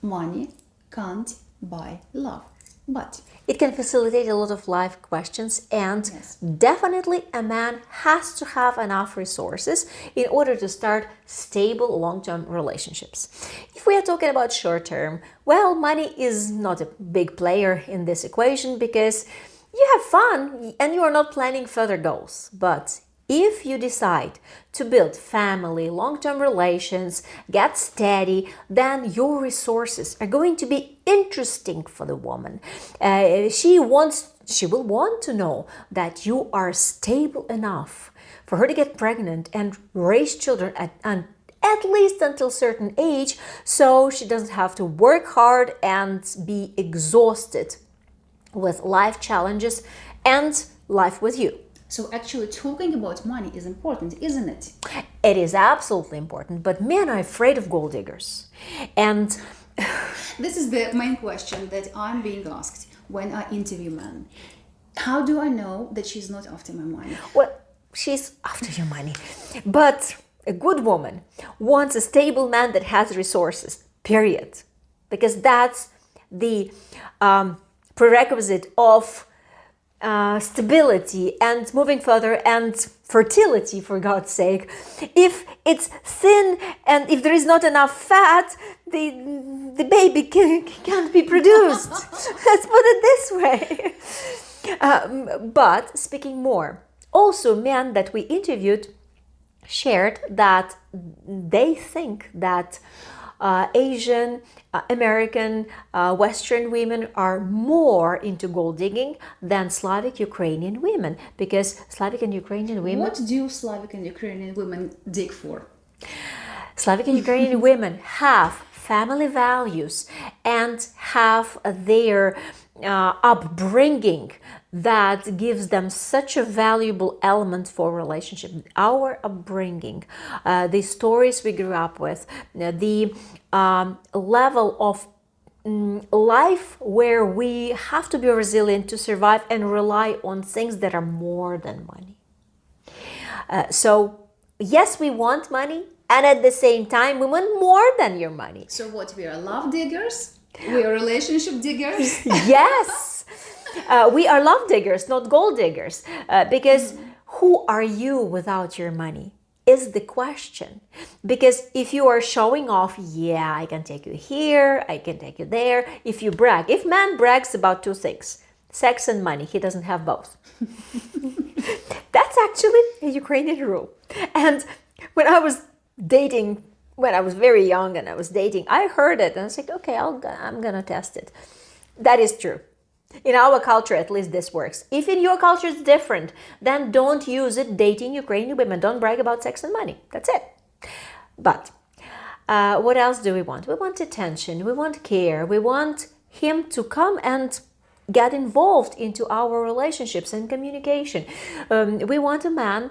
money can't buy love, but it can facilitate a lot of life questions, and Yes. definitely a man has to have enough resources in order to start stable long-term relationships. If we are talking about short-term, well, money is not a big player in this equation because you have fun and you are not planning further goals. But if you decide to build family, long-term relations, get steady, then your resources are going to be interesting for the woman. She will want to know that you are stable enough for her to get pregnant and raise children at least until certain age, so she doesn't have to work hard and be exhausted with life challenges and life with you. so actually talking about money is important, isn't it? It is absolutely important, but men are afraid of gold diggers. And This is the main question that I'm being asked when I interview men. How do I know that she's not after my money? well, she's after your money. But a good woman wants a stable man that has resources, period. Because that's the prerequisite of stability and moving further and fertility, for God's sake. If it's thin and if there is not enough fat, the baby can't be produced. Let's put it this way. But speaking more, also men that we interviewed shared that they think that Asian, American, Western women are more into gold digging than Slavic Ukrainian women, because Slavic and Ukrainian women... What do Slavic and Ukrainian women dig for? Slavic and Ukrainian women have family values and have their upbringing that gives them such a valuable element for relationship. Our upbringing, the stories we grew up with, the level of life where we have to be resilient to survive and rely on things that are more than money. So yes, we want money, and at the same time we want more than your money. So what, we are love diggers? We are relationship diggers? Yes, we are love diggers, not gold diggers, because who are you without your money is the question. Because if you are showing off, yeah, I can take you here, I can take you there. If you brag, if man brags about two things, sex and money, he doesn't have both. That's actually a Ukrainian rule. And when I was dating, when I was very young and I was dating, I heard it and I was like, okay, I'm gonna test it. That is true. In our culture, at least, this works. If in your culture it's different, then don't use it dating Ukrainian women. Don't brag about sex and money. That's it. But what else do we want? We want attention. We want care. We want him to come and get involved into our relationships and communication. We want a man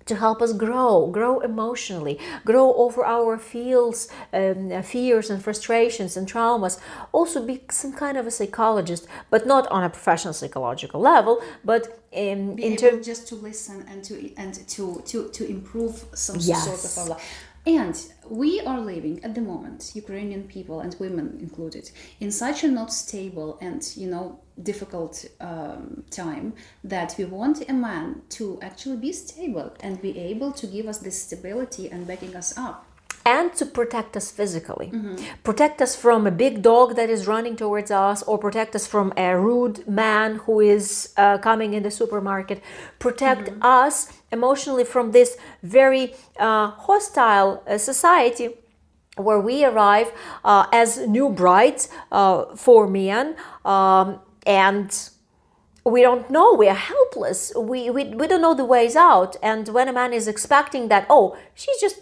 to help us grow emotionally, grow over our fears and frustrations and traumas. Also be some kind of a psychologist, but not on a professional psychological level, but in terms just to listen and to improve some Yes. sort of our life. And we are living at the moment, Ukrainian people and women included, in such a not stable and difficult time that we want a man to actually be stable and be able to give us this stability and backing us up. and to protect us physically. Protect us from a big dog that is running towards us, or protect us from a rude man who is coming in the supermarket. Protect us emotionally from this very hostile society where we arrive as new brides for men, and we don't know, we are helpless, we don't know the ways out. And when a man is expecting that, oh, she's just,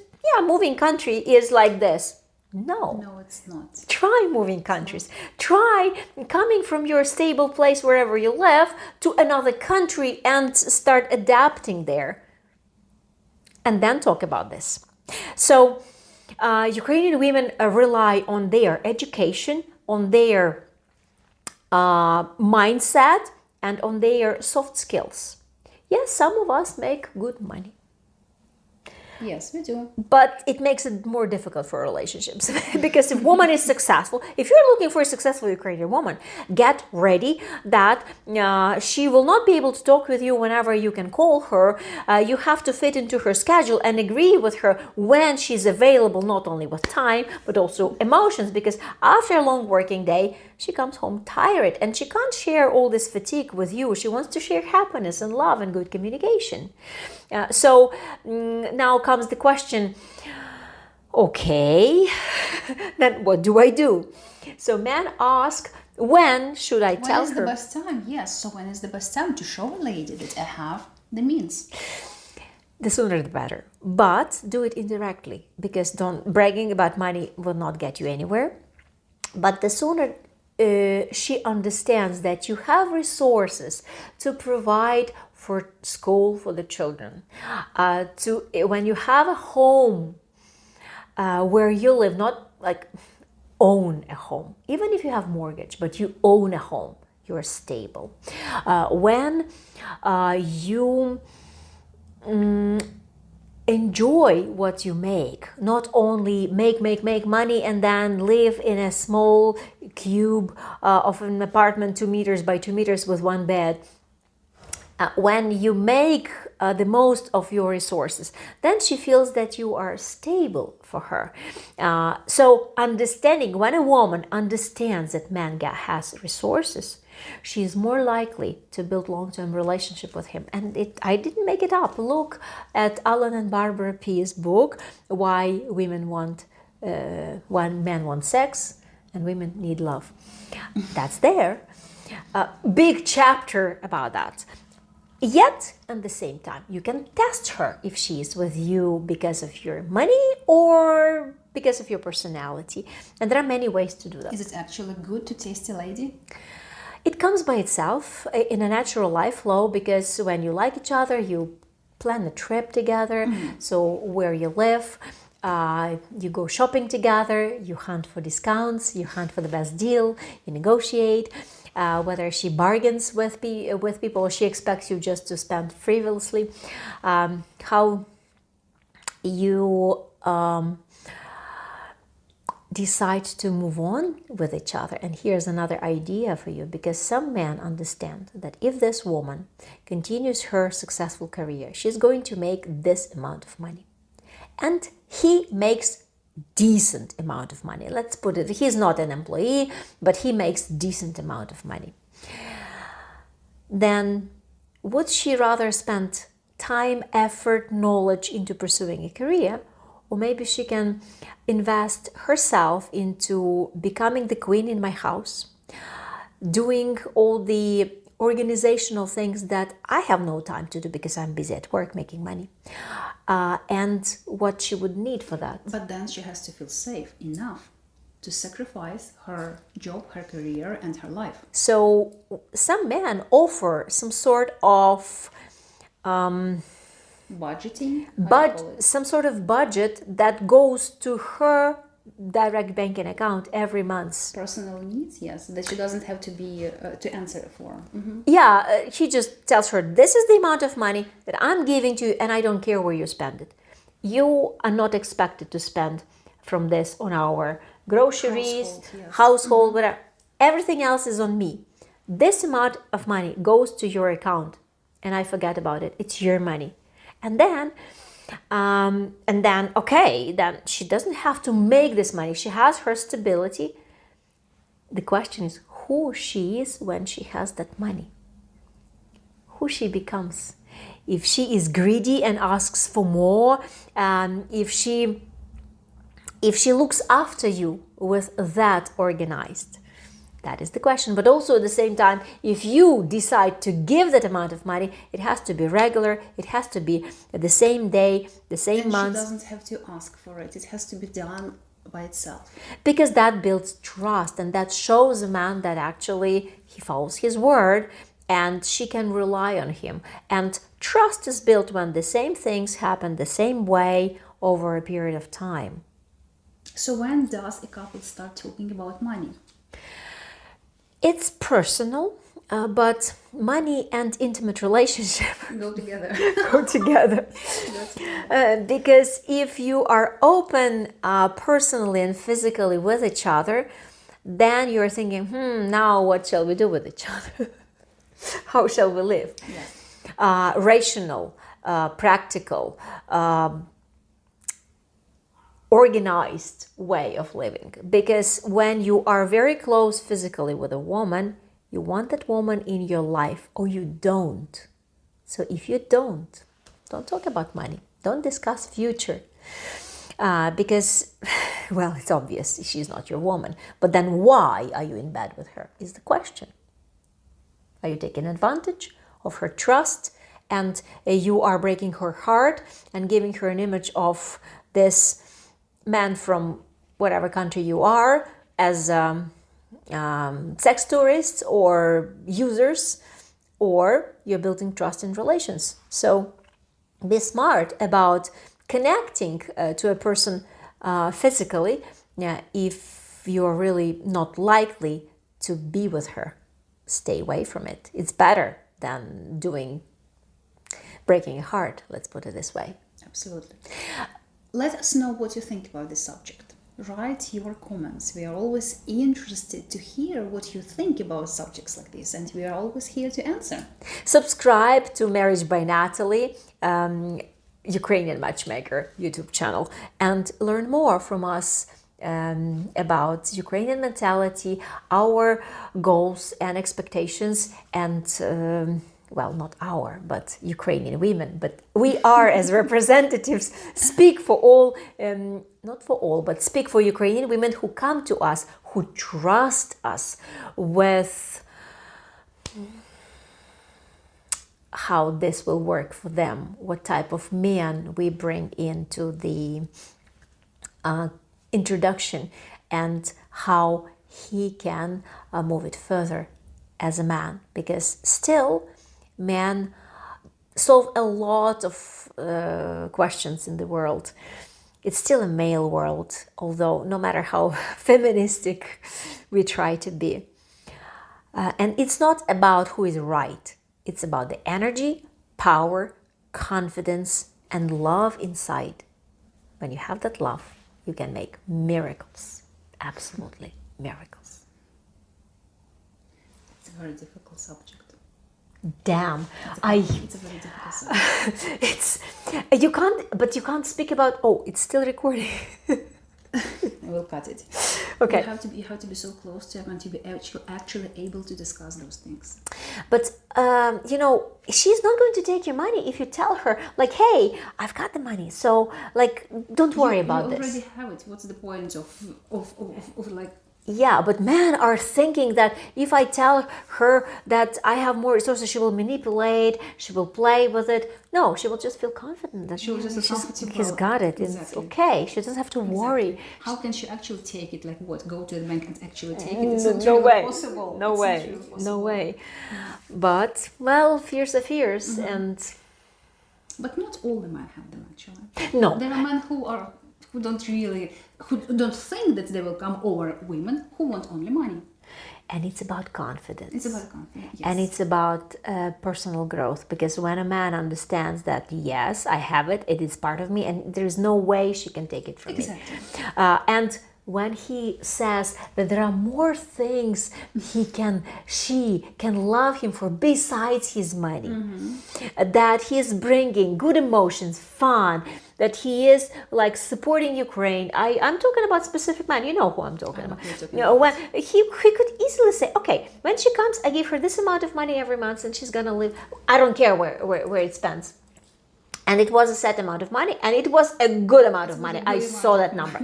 moving country is like this. No, it's not. Try moving countries. Try coming from your stable place wherever you live to another country and start adapting there. And then talk about this. So Ukrainian women rely on their education, on their mindset, and on their soft skills. Yes, some of us make good money. Yes, we do. But it makes it more difficult for relationships because if woman is successful, if you're looking for a successful Ukrainian woman, get ready that she will not be able to talk with you whenever you can call her. You have to fit into her schedule and agree with her when she's available, not only with time but also emotions, because after a long working day she comes home tired and she can't share all this fatigue with you. She wants to share happiness and love and good communication. So now comes the question, okay, then what do I do? So men ask, when should I tell her? When is the best time? Yes, so when is the best time to show a lady that I have the means? The sooner the better. But do it indirectly, because bragging about money will not get you anywhere. But the sooner she understands that you have resources to provide for school for the children, when you have a home where you live, not like own a home, even if you have mortgage, but you own a home, you're stable. When you enjoy what you make, not only make money and then live in a small cube of an apartment 2 meters by 2 meters with one bed. When you make the most of your resources, then she feels that you are stable for her. So understanding, when a woman understands that man has resources, she is more likely to build long-term relationship with him. And I didn't make it up. Look at Alan and Barbara Pease book, Why Men Want Sex and Women Need Love. That's there. Big chapter about that. Yet, at the same time, you can test her if she is with you because of your money or because of your personality. And there are many ways to do that. Is it actually good to taste a lady? It comes by itself in a natural life flow, because when you like each other, you plan a trip together. So where you live, you go shopping together, you hunt for discounts, you hunt for the best deal, you negotiate. Whether she bargains with people or she expects you just to spend frivolously, how you decide to move on with each other. And here's another idea for you, because some men understand that if this woman continues her successful career, she's going to make this amount of money. And he makes decent amount of money. Let's put it, he's not an employee, but he makes decent amount of money. Then would she rather spend time, effort, knowledge into pursuing a career, or maybe she can invest herself into becoming the queen in my house, doing all the organizational things that I have no time to do because I'm busy at work making money, and what she would need for that. But then she has to feel safe enough to sacrifice her job, her career, and her life. So some men offer some sort of budgeting, some sort of budget that goes to her direct banking account every month. Personal needs, yes, that she doesn't have to be to answer for. Yeah, he just tells her, this is the amount of money that I'm giving to you, and I don't care where you spend it. You are not expected to spend from this on our groceries, household, whatever. Everything else is on me. This amount of money goes to your account, and I forget about it. It's your money. And then okay, then she doesn't have to make this money. She has her stability. The question is who she is when she has that money. Who she becomes. If she is greedy and asks for more, if she looks after you with that organized. That is the question. But also at the same time, if you decide to give that amount of money, it has to be regular. It has to be the same day, the same month. She doesn't have to ask for it. It has to be done by itself. Because that builds trust, and that shows a man that actually he follows his word and she can rely on him. And trust is built when the same things happen the same way over a period of time. So when does a couple start talking about money? It's personal. But money and intimate relationship Go together. go together. Because if you are open personally and physically with each other, then you're thinking, now what shall we do with each other? How shall we live? Yeah. Rational, practical, organized way of living. Because when you are very close physically with a woman, you want that woman in your life, or you don't. So if you don't talk about money. Don't discuss future. Because, well, it's obvious she's not your woman. But then why are you in bed with her is the question. Are you taking advantage of her trust, and you are breaking her heart and giving her an image of this man from whatever country you are as sex tourists or users, or you're building trust in relations? So be smart about connecting to a person physically if you're really not likely to be with her. Stay away from it. It's better than breaking a heart, let's put it this way. Absolutely. Let us know what you think about this subject. Write your comments. We are always interested to hear what you think about subjects like this, and we are always here to answer. Subscribe to Marriage by Natalie, Ukrainian Matchmaker YouTube channel, and learn more from us about Ukrainian mentality, our goals and expectations, and well, not our, but Ukrainian women. But we are, as representatives, speak for all, not for all, but speak for Ukrainian women who come to us, who trust us with how this will work for them, what type of man we bring into the introduction, and how he can move it further as a man. Because still, men solve a lot of questions in the world. It's still a male world, although no matter how feministic we try to be. And it's not about who is right. It's about the energy, power, confidence, and love inside. When you have that love, you can make miracles. Absolutely miracles. It's a very difficult subject. Damn, It's a very difficult subject. it's you can't speak about. Oh, it's still recording. I will cut it. Okay. You have to be so close to him and to be actually able to discuss those things. But she's not going to take your money if you tell her, like, hey, I've got the money, so like, don't worry about you this. already have it. What's the point of like? Yeah, but men are thinking that if I tell her that I have more resources, she will manipulate, she will play with it. No, she will just feel confident that She will just feel comfortable. he's got it. It's Exactly. okay. She doesn't have to worry. How can she actually take it? Like what? Go to the bank and actually take it? It's No not really way. possible. No It's way. not really No possible. way. But, well, fears are fears. And But not all the men have them actually. no. There are men who don't think that they will come over women who want only money. And it's about confidence. It's about confidence. Yes. And it's about personal growth, because when a man understands that, yes, I have it, it is part of me, and there's no way she can take it from me. And when he says that there are more things she can love him for besides his money, that he is bringing good emotions, fun, that he is like supporting Ukraine. I'm talking about specific man. You know who I'm talking about. When he could easily say, okay, when she comes, I give her this amount of money every month, and she's gonna live. I don't care where it spends. And it was a set amount of money, and it was a good amount of money. I saw that number.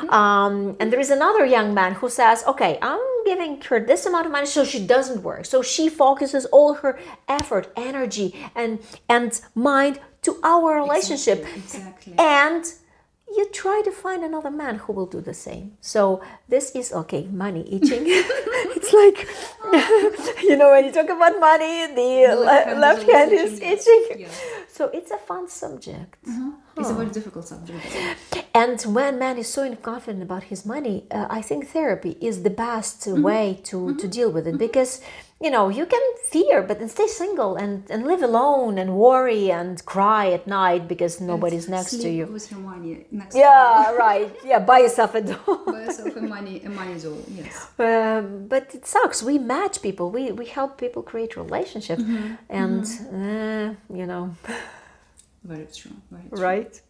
And there is another young man who says, okay, I'm giving her this amount of money so she doesn't work. So she focuses all her effort, energy, and mind to our relationship. Exactly. And you try to find another man who will do the same. So this is, okay, money itching. It's like, when you talk about money, the left hand is itching. Yes. So it's a fun subject. It's a very difficult subject. And when man is so confident about his money, I think therapy is the best way to deal with it, because you can fear, but then stay single and live alone and worry and cry at night because nobody's next to Sleep you. with your money next Yeah, right. Yeah, buy yourself a doll. to you. Buy yourself a money doll, yes. But it sucks. We match people. We help people create relationships, and Very true. Very true. right?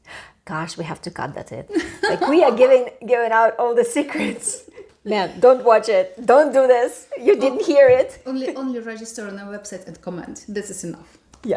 Gosh, we have to cut that in. Like we are giving out all the secrets. Man, don't watch it. Don't do this. You didn't hear it. Only register on our website and comment. This is enough.